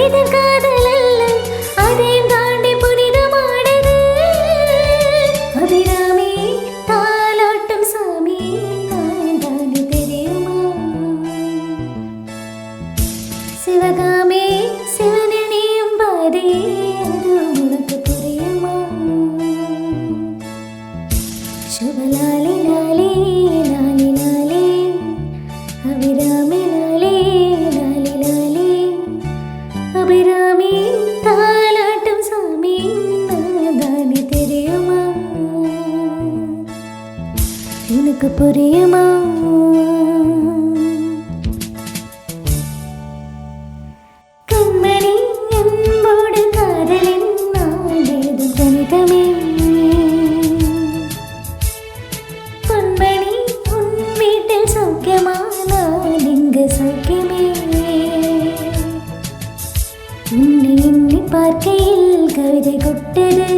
இதன் காதல் அல்ல அதையும் தாண்டி புனிதமானது அபிராமி தாலாட்டும் சாமி நான் தானே தெரியுமா சிவகாமி சிவனில் நீயும் பாதி அது உனக்கு புரியுமா சுபலாலி லாலி லாலி லாலி அபிராமி லாலி லாலி லாலி அபிராமி தாலாட்டும் சாமி நான் தானே தெரியுமா உனக்கு புரியுமா கண்மணி என்போடு காதலின் நான் எழுதும் கணிதமே பொன்மணி உன் வீட்டில் சௌக்கியமா நான் இங்கு சௌக்கியமே உன்னை எண்ணி பார்க்கையில் கவிதை கொட்டது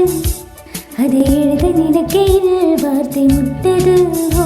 அதை எழுத நினைக்கையில் வார்த்தை முட்டது ஓ